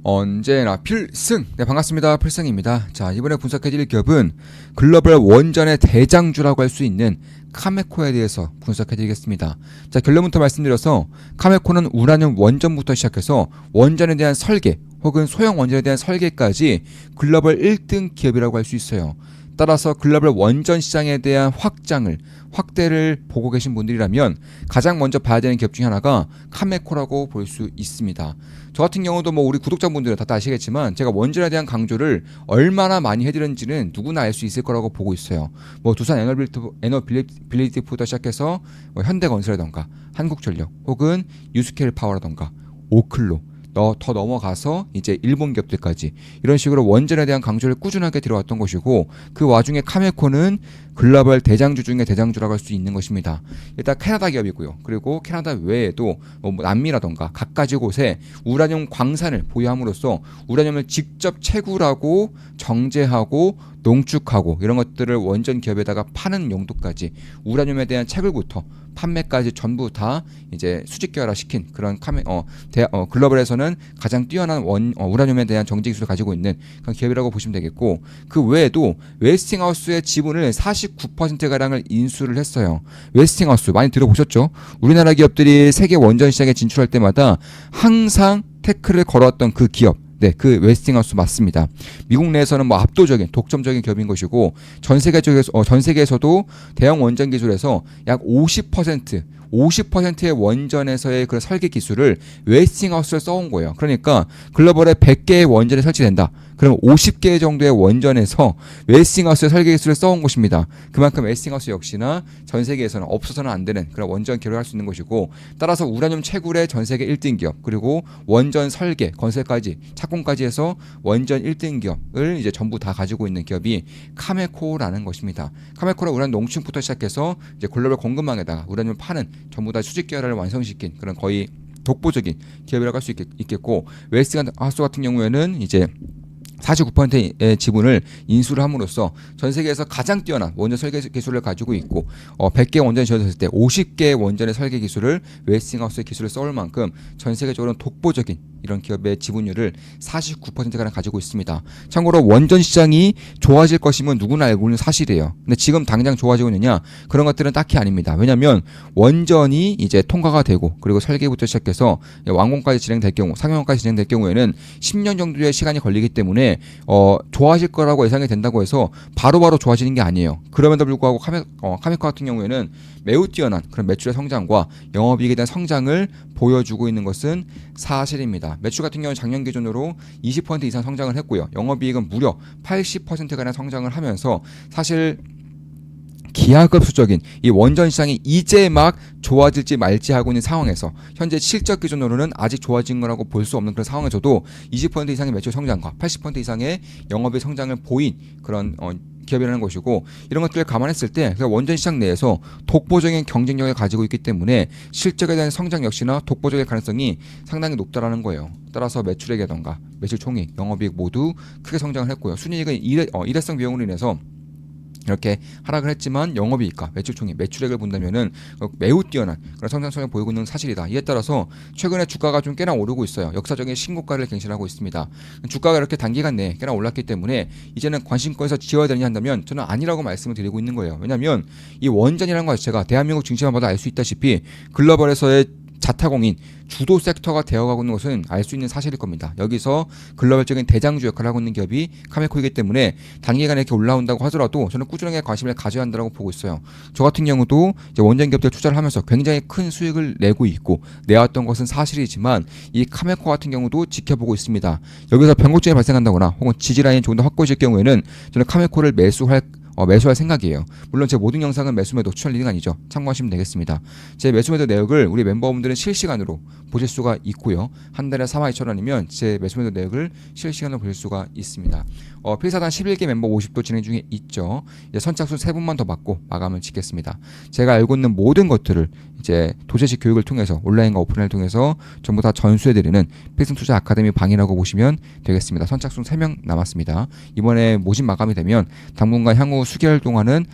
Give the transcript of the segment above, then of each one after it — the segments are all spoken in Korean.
언제나 필승! 네, 반갑습니다. 필승입니다. 자, 이번에 분석해드릴 기업은 글로벌 원전의 대장주라고 할 수 있는 카메코에 대해서 분석해드리겠습니다. 자, 결론부터 말씀드려서 카메코는 우라늄 원전부터 시작해서 원전에 대한 설계 혹은 소형 원전에 대한 설계까지 글로벌 1등 기업이라고 할 수 있어요. 따라서 글로벌 원전 시장에 대한 확대를 보고 계신 분들이라면 가장 먼저 봐야 되는 기업 중에 하나가 카메코라고 볼 수 있습니다. 저 같은 경우도 우리 구독자분들은 다 아시겠지만 제가 원전에 대한 강조를 얼마나 많이 해드렸는지는 누구나 알 수 있을 거라고 보고 있어요. 두산 에너빌리티부터 시작해서 현대건설이라던가 한국전력 혹은 유스케일 파워라던가 오클로 더 넘어가서 이제 일본 기업들까지 이런 식으로 원전에 대한 강조를 꾸준하게 들어왔던 것이고, 그 와중에 카메코는 글로벌 대장주 중에 대장주라고 할 수 있는 것입니다. 일단 캐나다 기업이고요. 그리고 캐나다 외에도 남미라던가 갖가지 곳에 우라늄 광산을 보유함으로써 우라늄을 직접 채굴하고 정제하고 농축하고 이런 것들을 원전 기업에다가 파는 용도까지 우라늄에 대한 채굴부터 판매까지 전부 다 이제 수직계열화 시킨 그런 글로벌에서는 가장 뛰어난 우라늄에 대한 정제 기술을 가지고 있는 그런 기업이라고 보시면 되겠고, 그 외에도 웨스팅하우스의 지분을 49%가량을 인수를 했어요. 웨스팅하우스 많이 들어보셨죠? 우리나라 기업들이 세계 원전 시장에 진출할 때마다 항상 태클을 걸어왔던 그 기업, 그 웨스팅하우스 맞습니다. 미국 내에서는 압도적인 독점적인 기업인 것이고, 전 세계에서도 대형 원전 기술에서 약 50%의 원전에서의 그 설계 기술을 웨스팅하우스를 써온 거예요. 그러니까 글로벌에 100개의 원전이 설치된다. 그럼 50개 정도의 원전에서 웨스팅하우스의 설계 기술을 써온 것입니다. 그만큼 웨스팅하우스 역시나 전 세계에서는 없어서는 안 되는 그런 원전 기업을 할 수 있는 것이고, 따라서 우라늄 채굴의 전 세계 1등 기업, 그리고 원전 설계, 건설까지, 착공까지 해서 원전 1등 기업을 이제 전부 다 가지고 있는 기업이 카메코라는 것입니다. 카메코는 우라늄 농축부터 시작해서 이제 글로벌 공급망에다가 우라늄을 파는 전부 다 수직 계열화를 완성시킨 그런 거의 독보적인 기업이라고 할 수 있겠고, 웨스팅하우스 같은 경우에는 이제 49%의 지분을 인수를 함으로써 전 세계에서 가장 뛰어난 원전 설계 기술을 가지고 있고, 100개 원전이 지어졌을 때 50개의 원전의 설계 기술을 웨스팅하우스의 기술을 써올 만큼 전 세계적으로 독보적인 이런 기업의 지분율을 49%가량 가지고 있습니다. 참고로 원전 시장이 좋아질 것이면 누구나 알고 있는 사실이에요. 근데 지금 당장 좋아지고 있느냐? 그런 것들은 딱히 아닙니다. 왜냐하면 원전이 이제 통과가 되고, 그리고 설계부터 시작해서 완공까지 진행될 경우, 상용화까지 진행될 경우에는 10년 정도의 시간이 걸리기 때문에 좋아질 거라고 예상이 된다고 해서 바로바로 좋아지는 게 아니에요. 그럼에도 불구하고 카메코 같은 경우에는 매우 뛰어난 그런 매출의 성장과 영업이익에 대한 성장을 보여주고 있는 것은 사실입니다. 매출 같은 경우는 작년 기준으로 20% 이상 성장을 했고요. 영업이익은 무려 80%가량 성장을 하면서 사실 기하급수적인 이 원전 시장이 이제 막 좋아질지 말지 하고 있는 상황에서 현재 실적 기준으로는 아직 좋아진 거라고 볼 수 없는 그런 상황에서도 20% 이상의 매출 성장과 80% 이상의 영업의 성장을 보인 그런 기업이라는 것이고, 이런 것들을 감안했을 때 원전 시장 내에서 독보적인 경쟁력을 가지고 있기 때문에 실적에 대한 성장 역시나 독보적일 가능성이 상당히 높다라는 거예요. 따라서 매출액이라던가 매출 총액, 영업이익 모두 크게 성장을 했고요. 순이익은 일회성 비용으로 인해서 이렇게 하락을 했지만 영업이익과 매출총액, 매출액을 본다면은 매우 뛰어난 그런 성장성을 보이고 있는 사실이다. 이에 따라서 최근에 주가가 좀 꽤나 오르고 있어요. 역사적인 신고가를 갱신하고 있습니다. 주가가 이렇게 단기간 내에 꽤나 올랐기 때문에 이제는 관심권에서 지워야 되느냐 한다면 저는 아니라고 말씀을 드리고 있는 거예요. 왜냐하면 이 원전이라는 것 자체가 대한민국 증시만 봐도 알 수 있다시피 글로벌에서의 자타공인 주도 섹터가 되어가고 있는 것은 알 수 있는 사실일 겁니다. 여기서 글로벌적인 대장주 역할을 하고 있는 기업이 카메코이기 때문에 단기간에 이렇게 올라온다고 하더라도 저는 꾸준하게 관심을 가져야 한다고 보고 있어요. 저 같은 경우도 이제 원전 기업들 투자를 하면서 굉장히 큰 수익을 내고 있고 내왔던 것은 사실이지만 이 카메코 같은 경우도 지켜보고 있습니다. 여기서 변곡점이 발생한다거나 혹은 지지라인이 조금 더 확고해질 경우에는 저는 카메코를 매수할 생각이에요. 물론 제 모든 영상은 매수매도 추천 리딩 아니죠. 참고하시면 되겠습니다. 제 매수매도 내역을 우리 멤버분들은 실시간으로 보실 수가 있고요. 한 달에 42,000원이면 제 매수매도 내역을 실시간으로 보실 수가 있습니다. 필사단 11개 멤버 50도 진행 중에 있죠. 이제 선착순 3분만 더 받고 마감을 짓겠습니다. 제가 알고 있는 모든 것들을 이제 도제식 교육을 통해서 온라인과 오프라인을 통해서 전부 다 전수해드리는 필승투자 아카데미 방이라고 보시면 되겠습니다. 선착순 3명 남았습니다. 이번에 모집 마감이 되면 당분간 향후 수개월 동안은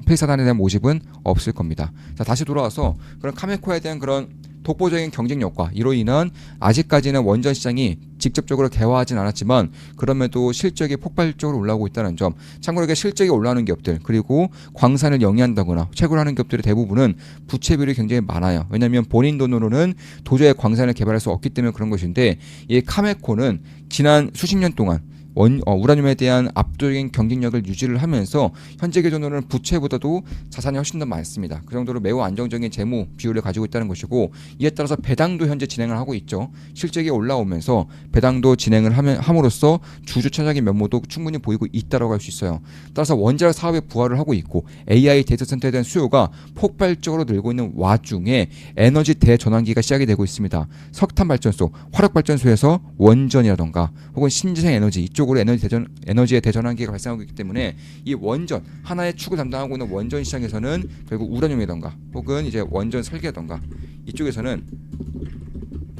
필사단에 대한 모집은 없을 겁니다. 자, 다시 돌아와서 그런 카메코에 대한 그런 독보적인 경쟁 효과, 이로 인한 아직까지는 원전 시장이 직접적으로 개화하진 않았지만 그럼에도 실적이 폭발적으로 올라오고 있다는 점. 참고로 이게 실적이 올라오는 기업들, 그리고 광산을 영위한다거나 채굴하는 기업들의 대부분은 부채 비율이 굉장히 많아요. 왜냐하면 본인 돈으로는 도저히 광산을 개발할 수 없기 때문에 그런 것인데, 이 카메코는 지난 수십 년 동안 우라늄에 대한 압도적인 경쟁력을 유지를 하면서 현재 기준으로는 부채보다도 자산이 훨씬 더 많습니다. 그 정도로 매우 안정적인 재무 비율을 가지고 있다는 것이고, 이에 따라서 배당도 현재 진행을 하고 있죠. 실적이 올라오면서 배당도 진행을 함으로써 주주차적인 면모도 충분히 보이고 있다고 할 수 있어요. 따라서 원자력 사업에 부활을 하고 있고 AI 데이터 센터에 대한 수요가 폭발적으로 늘고 있는 와중에 에너지 대전환기가 시작이 되고 있습니다. 석탄 발전소, 화력 발전소에서 원전이라던가 혹은 신재생 에너지, 이쪽으로 에너지의 대전환기가 발생하고 있기 때문에 이 원전 하나의 축을 담당하고 있는 원전 시장에서는 결국 우라늄이던가 혹은 이제 원전 설계던가 이쪽에서는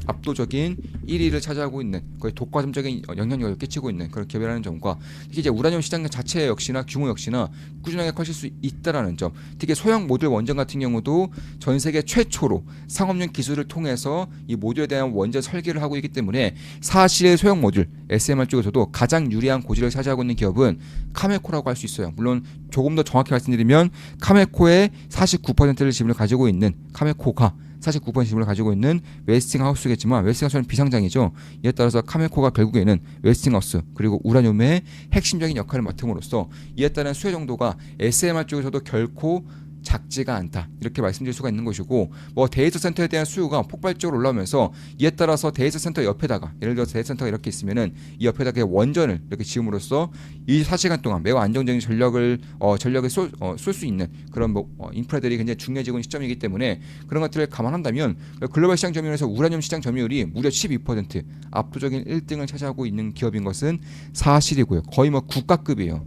압도적인 1위를 차지하고 있는, 거의 독과점적인 영향력을 끼치고 있는 그런 기업이라는 점과, 특히 이제 우라늄 시장 자체 역시나 규모 역시나 꾸준하게 커질 수 있다라는 점. 특히 소형 모듈 원전 같은 경우도 전 세계 최초로 상업용 기술을 통해서 이 모듈에 대한 원전 설계를 하고 있기 때문에 사실 소형 모듈 SMR 쪽에서도 가장 유리한 고지를 차지하고 있는 기업은 카메코라고 할 수 있어요. 물론 조금 더 정확히 말씀드리면 카메코의 49%를 지분을 가지고 있는 카메코가 49% 지분을 가지고 있는 웨스팅하우스겠지만, 웨스팅하우스는 비상장이죠. 이에 따라서 카메코가 결국에는 웨스팅하우스 그리고 우라늄의 핵심적인 역할을 맡음으로써 이에 따른 수혜 정도가 SMR 쪽에서도 결코 작지가 않다, 이렇게 말씀드릴 수가 있는 것이고, 뭐 데이터 센터에 대한 수요가 폭발적으로 올라오면서 이에 따라서 데이터 센터 옆에다가, 예를 들어서 데이터 센터가 이렇게 있으면은 이 옆에다가 원전을 이렇게 지음으로써 24시간 동안 매우 안정적인 전력을 쏠 수 있는 그런 인프라들이 굉장히 중요해지고 있는 시점이기 때문에 그런 것들을 감안한다면 글로벌 시장 점유율에서 우라늄 시장 점유율이 무려 12%, 압도적인 1등을 차지하고 있는 기업인 것은 사실이고요. 거의 뭐 국가급이에요.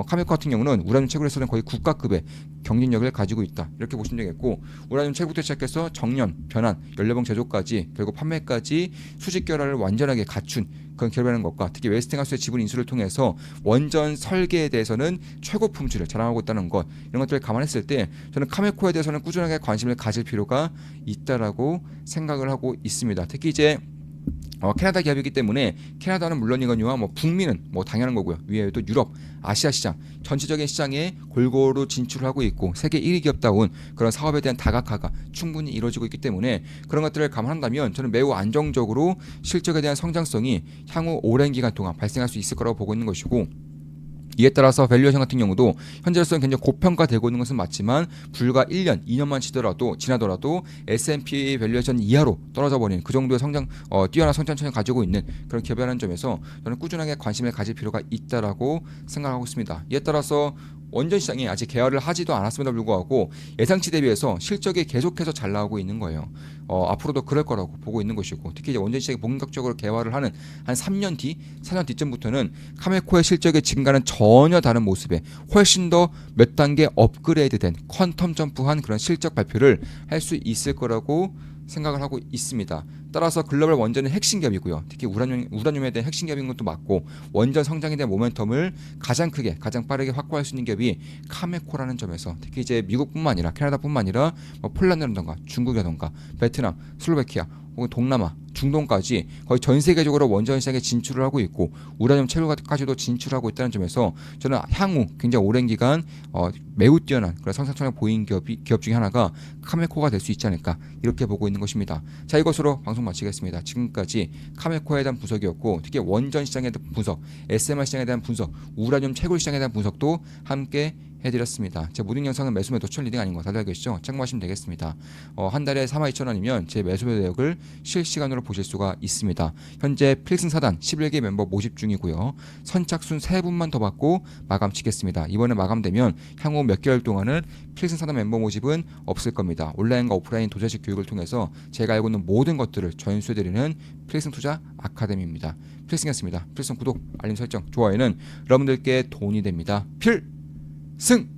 카메코 같은 경우는 우라늄 채굴에서는 거의 국가급의 경쟁력을 가지고 있다, 이렇게 보시면 되겠고, 우라늄 채굴부터 시작해서 정년, 변환, 연료봉 제조까지 결국 판매까지 수직 결합을 완전하게 갖춘 그런 기업이라는 것과, 특히 웨스팅하우스의 지분 인수를 통해서 원전 설계에 대해서는 최고 품질을 자랑하고 있다는 것, 이런 것들을 감안했을 때 저는 카메코에 대해서는 꾸준하게 관심을 가질 필요가 있다라고 생각을 하고 있습니다. 특히 이제 캐나다 기업이기 때문에 캐나다는 물론이거니와 뭐 북미는 뭐 당연한 거고요. 위에도 유럽, 아시아 시장 전체적인 시장에 골고루 진출하고 있고 세계 1위 기업다운 그런 사업에 대한 다각화가 충분히 이루어지고 있기 때문에 그런 것들을 감안한다면 저는 매우 안정적으로 실적에 대한 성장성이 향후 오랜 기간 동안 발생할 수 있을 거라고 보고 있는 것이고, 이에 따라서 밸류에이션 같은 경우도 현재로서는 굉장히 고평가되고 있는 것은 맞지만 불과 1년, 2년만 지나더라도 S&P 밸류에이션 이하로 떨어져 버리는 그 정도의 뛰어난 성장성을 가지고 있는 그런 기업이라는 점에서 저는 꾸준하게 관심을 가질 필요가 있다라고 생각하고 있습니다. 이에 따라서 원전 시장이 아직 개화를 하지도 않았음에도 불구하고 예상치 대비해서 실적이 계속해서 잘 나오고 있는 거예요. 앞으로도 그럴 거라고 보고 있는 것이고, 특히 이제 원전 시장이 본격적으로 개화를 하는 한 3년 뒤, 4년 뒤쯤부터는 카메코의 실적의 증가는 전혀 다른 모습에 훨씬 더 몇 단계 업그레이드된 퀀텀 점프한 그런 실적 발표를 할 수 있을 거라고 생각을 하고 있습니다. 따라서 글로벌 원전의 핵심 기업이고요. 특히 우라늄에 대한 핵심 기업인 것도 맞고, 원전 성장에 대한 모멘텀을 가장 크게, 가장 빠르게 확보할 수 있는 기업이 카메코라는 점에서, 특히 이제 미국뿐만 아니라 캐나다뿐만 아니라 폴란드라던가 중국이라던가 베트남, 슬로베키아 혹은 동남아, 중동까지 거의 전 세계적으로 원전 시장에 진출을 하고 있고 우라늄 채굴까지도 진출하고 있다는 점에서 저는 향후 굉장히 오랜 기간 매우 뛰어난 그런 성장성을 보인 기업 중에 하나가 카메코가 될 수 있지 않을까, 이렇게 보고 있는 것입니다. 자, 이것으로 방송 마치겠습니다. 지금까지 카메코에 대한 분석이었고, 특히 원전 시장에 대한 분석, SMR 시장에 대한 분석, 우라늄 채굴 시장에 대한 분석도 함께 해드렸습니다. 제 모든 영상은 매수매도 천 리딩 아닌 거 다들 알고 계시죠? 참고하시면 되겠습니다. 한 달에 42,000원이면 제 매수매 내역을 실시간으로 보실 수가 있습니다. 현재 필승 사단 11개 멤버 모집 중이고요. 선착순 3분만 더 받고 마감 치겠습니다. 이번에 마감되면 향후 몇 개월 동안은 필승 사단 멤버 모집은 없을 겁니다. 온라인과 오프라인 도제식 교육을 통해서 제가 알고 있는 모든 것들을 전수해드리는 필승 투자 아카데미입니다. 필승이었습니다. 필승 구독, 알림 설정, 좋아요는 여러분들께 돈이 됩니다. 필승!